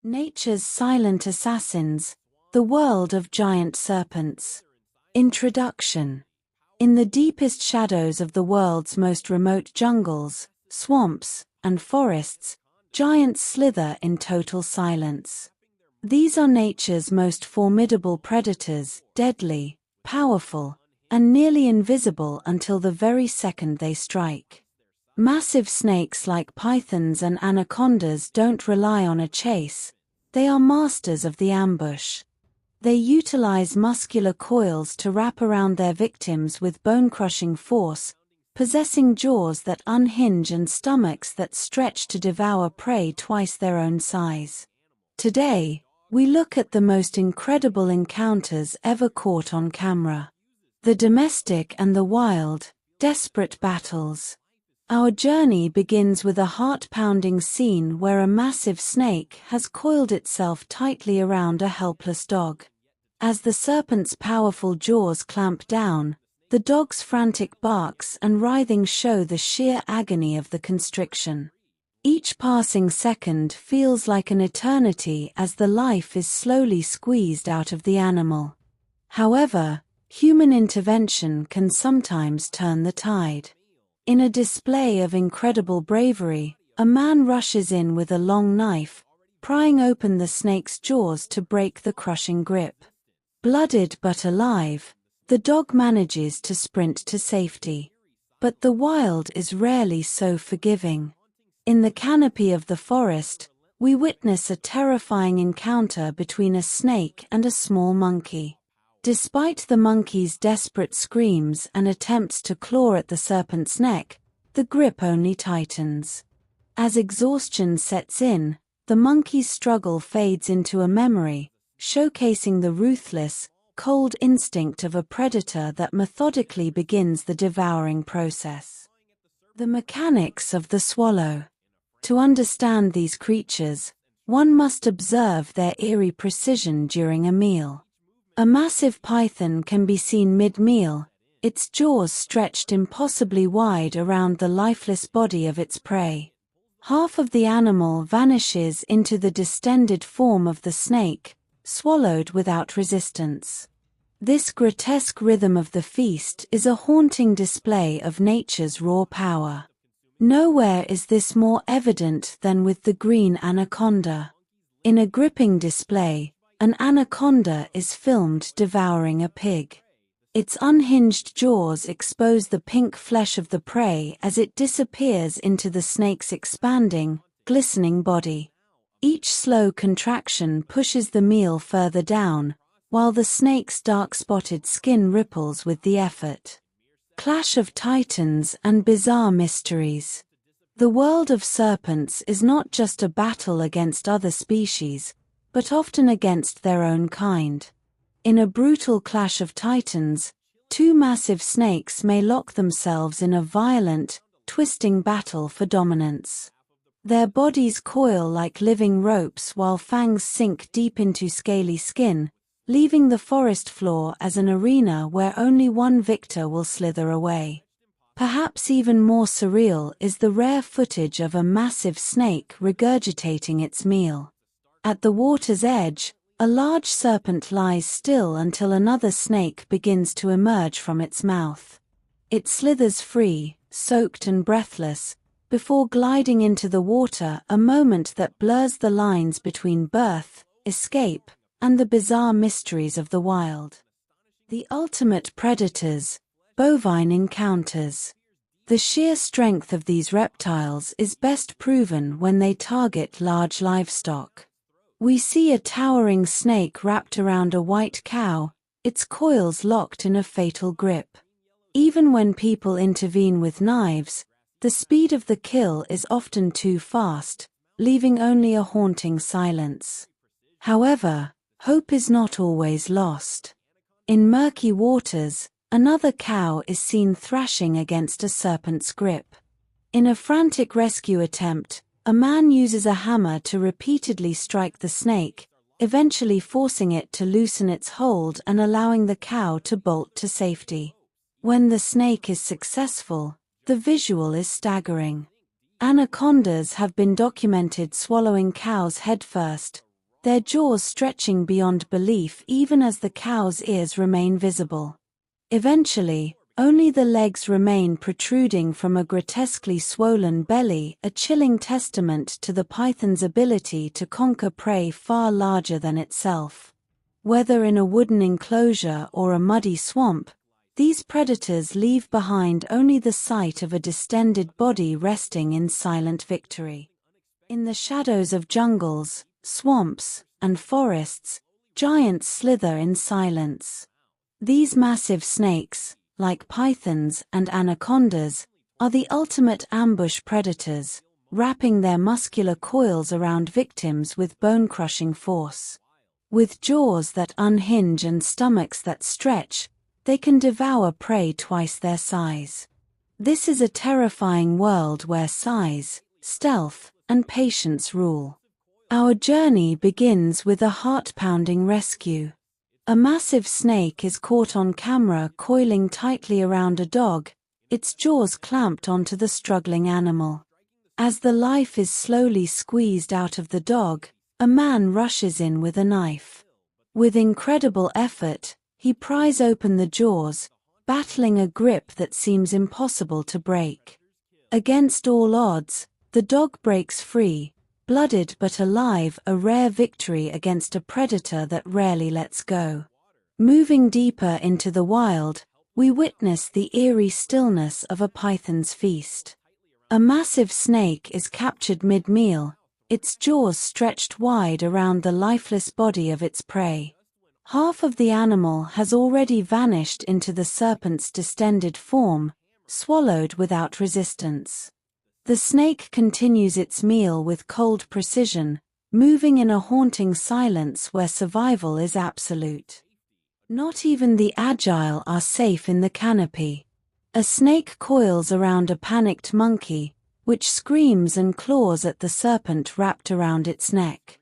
Nature's silent assassins, the world of giant serpents. Introduction. In the deepest shadows of the world's most remote jungles, swamps, and forests, giants slither in total silence. These are nature's most formidable predators, deadly, powerful, and nearly invisible until the very second they strike. Massive snakes like pythons and anacondas don't rely on a chase, they are masters of the ambush. They utilize muscular coils to wrap around their victims with bone-crushing force, possessing jaws that unhinge and stomachs that stretch to devour prey twice their own size. Today, we look at the most incredible encounters ever caught on camera. The domestic and the wild, desperate battles. Our journey begins with a heart-pounding scene where a massive snake has coiled itself tightly around a helpless dog. As the serpent's powerful jaws clamp down, the dog's frantic barks and writhing show the sheer agony of the constriction. Each passing second feels like an eternity as the life is slowly squeezed out of the animal. However, human intervention can sometimes turn the tide. In a display of incredible bravery, a man rushes in with a long knife, prying open the snake's jaws to break the crushing grip. Blooded but alive, the dog manages to sprint to safety. But the wild is rarely so forgiving. In the canopy of the forest, we witness a terrifying encounter between a snake and a small monkey. Despite the monkey's desperate screams and attempts to claw at the serpent's neck, the grip only tightens. As exhaustion sets in, the monkey's struggle fades into a memory, showcasing the ruthless, cold instinct of a predator that methodically begins the devouring process. The mechanics of the swallow. To understand these creatures, one must observe their eerie precision during a meal. A massive python can be seen mid-meal, its jaws stretched impossibly wide around the lifeless body of its prey. Half of the animal vanishes into the distended form of the snake, swallowed without resistance. This grotesque rhythm of the feast is a haunting display of nature's raw power. Nowhere is this more evident than with the green anaconda. In a gripping display, an anaconda is filmed devouring a pig. Its unhinged jaws expose the pink flesh of the prey as it disappears into the snake's expanding, glistening body. Each slow contraction pushes the meal further down, while the snake's dark-spotted skin ripples with the effort. Clash of titans and bizarre mysteries. The world of serpents is not just a battle against other species, but often against their own kind. In a brutal clash of titans, two massive snakes may lock themselves in a violent, twisting battle for dominance. Their bodies coil like living ropes while fangs sink deep into scaly skin, leaving the forest floor as an arena where only one victor will slither away. Perhaps even more surreal is the rare footage of a massive snake regurgitating its meal. At the water's edge, a large serpent lies still until another snake begins to emerge from its mouth. It slithers free, soaked and breathless, before gliding into the water, a moment that blurs the lines between birth, escape, and the bizarre mysteries of the wild. The ultimate predators, bovine encounters. The sheer strength of these reptiles is best proven when they target large livestock. We see a towering snake wrapped around a white cow, its coils locked in a fatal grip. Even when people intervene with knives, the speed of the kill is often too fast, leaving only a haunting silence. However, hope is not always lost. In murky waters, another cow is seen thrashing against a serpent's grip. In a frantic rescue attempt, a man uses a hammer to repeatedly strike the snake, eventually forcing it to loosen its hold and allowing the cow to bolt to safety. When the snake is successful, the visual is staggering. Anacondas have been documented swallowing cows headfirst, their jaws stretching beyond belief even as the cow's ears remain visible. Eventually, only the legs remain protruding from a grotesquely swollen belly, a chilling testament to the python's ability to conquer prey far larger than itself. Whether in a wooden enclosure or a muddy swamp, these predators leave behind only the sight of a distended body resting in silent victory. In the shadows of jungles, swamps, and forests, giants slither in silence. These massive snakes, like pythons and anacondas, are the ultimate ambush predators, wrapping their muscular coils around victims with bone-crushing force. With jaws that unhinge and stomachs that stretch, they can devour prey twice their size. This is a terrifying world where size, stealth, and patience rule. Our journey begins with a heart-pounding rescue. A massive snake is caught on camera coiling tightly around a dog, its jaws clamped onto the struggling animal. As the life is slowly squeezed out of the dog, a man rushes in with a knife. With incredible effort, he pries open the jaws, battling a grip that seems impossible to break. Against all odds, the dog breaks free, blooded but alive, a rare victory against a predator that rarely lets go. Moving deeper into the wild, we witness the eerie stillness of a python's feast. A massive snake is captured mid-meal, its jaws stretched wide around the lifeless body of its prey. Half of the animal has already vanished into the serpent's distended form, swallowed without resistance. The snake continues its meal with cold precision, moving in a haunting silence where survival is absolute. Not even the agile are safe in the canopy. A snake coils around a panicked monkey, which screams and claws at the serpent wrapped around its neck.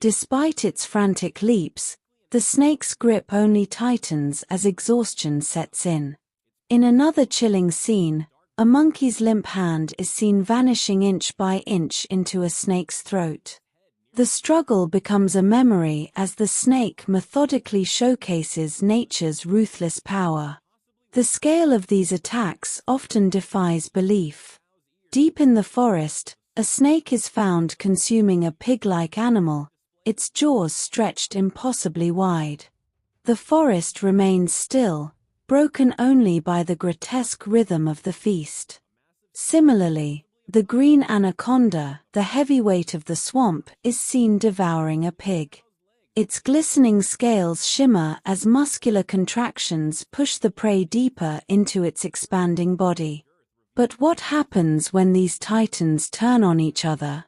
Despite its frantic leaps, the snake's grip only tightens as exhaustion sets in. In another chilling scene, a monkey's limp hand is seen vanishing inch by inch into a snake's throat. The struggle becomes a memory as the snake methodically showcases nature's ruthless power. The scale of these attacks often defies belief. Deep in the forest, a snake is found consuming a pig-like animal, its jaws stretched impossibly wide. The forest remains still, broken only by the grotesque rhythm of the feast. Similarly, the green anaconda, the heavyweight of the swamp, is seen devouring a pig. Its glistening scales shimmer as muscular contractions push the prey deeper into its expanding body. But what happens when these titans turn on each other?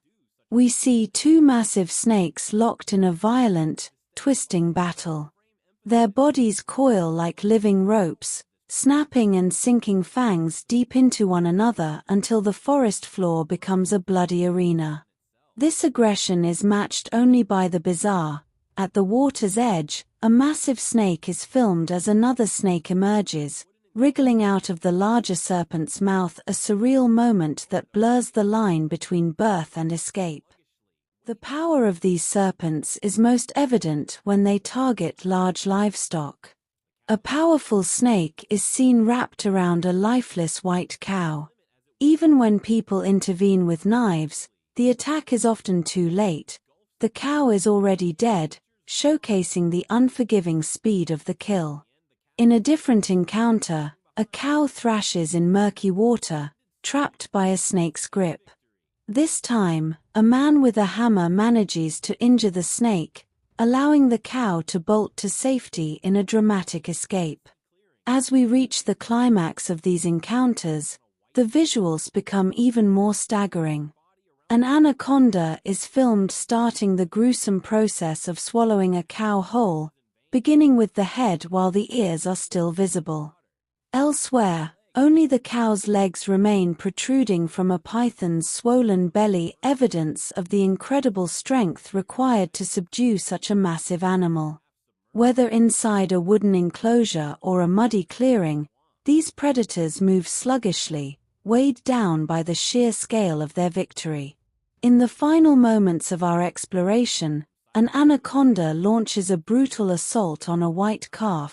We see two massive snakes locked in a violent, twisting battle. Their bodies coil like living ropes, snapping and sinking fangs deep into one another until the forest floor becomes a bloody arena. This aggression is matched only by the bizarre. At the water's edge, a massive snake is filmed as another snake emerges, wriggling out of the larger serpent's mouth, a surreal moment that blurs the line between birth and escape. The power of these serpents is most evident when they target large livestock. A powerful snake is seen wrapped around a lifeless white cow. Even when people intervene with knives, the attack is often too late. The cow is already dead, showcasing the unforgiving speed of the kill. In a different encounter, a cow thrashes in murky water, trapped by a snake's grip. This time, a man with a hammer manages to injure the snake, allowing the cow to bolt to safety in a dramatic escape. As we reach the climax of these encounters, the visuals become even more staggering. An anaconda is filmed starting the gruesome process of swallowing a cow whole, beginning with the head while the ears are still visible. Elsewhere, only the cow's legs remain protruding from a python's swollen belly, evidence of the incredible strength required to subdue such a massive animal. Whether inside a wooden enclosure or a muddy clearing, these predators move sluggishly, weighed down by the sheer scale of their victory. In the final moments of our exploration, An anaconda launches a brutal assault on a white calf,